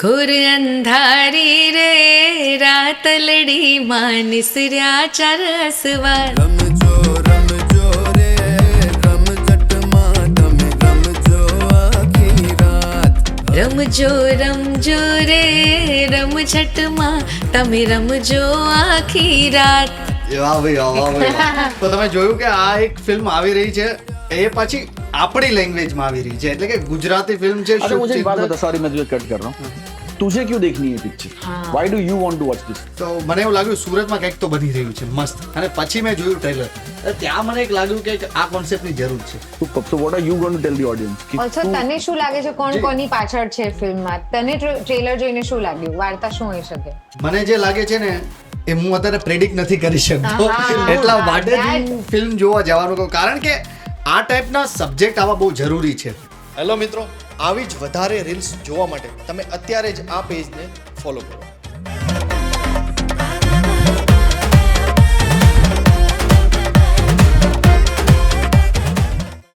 ઘોર અંધારી રે રાતલડી માં નિસર્યા ચાર અસવાર રમજો રમજો રે રમઝટમાં તમે રમજો આખી રાત રમજો રમજો રે રમઝટમાં તમે રમજો આખી રાત. વાહ ભાઈ વાહ ભાઈ વાહ. તો તમે જોયું કે આ એક ફિલ્મ આવી રહી છે એ પછી આપણી લેંગ્વેજમાં આવી રહી છે એટલે કે ગુજરાતી ફિલ્મ છે. अच्छा मुझे एक बात बता, सॉरी मैं तुझे कट कर रहा हूँ. तुझे क्यों देखनी है picture? Why do you want to watch this? તો મને એવું લાગ્યું સુરતમાં કંઈક તો બની રહ્યું છે મસ્ત, અને પછી મેં જોયું ટ્રેલર ત્યાં મને એક લાગ્યું કે આ કોન્સેપ્ટની જરૂર છે. So what are you going to tell the audience? Also તને શું લાગે છે કોણ કોની પાછળ છે ફિલ્મમાં? તને ટ્રેલર જોઈને શું લાગ્યું? વાર્તા શું હોઈ શકે? મને જે લાગે છે ને એ હું અત્યારે પ્રેડિક્ટ નથી કરી શકતો એટલા માટે જ હું ફિલ્મ જોવા જવાનું કહું, કારણ કે આ ટાઈપના સબ્જેક્ટ આવા બહુ જરૂરી છે. હેલો મિત્રો, આવી જ વધારે રીલ્સ જોવા માટે તમે અત્યારે જ આ પેજને ફોલો કરો.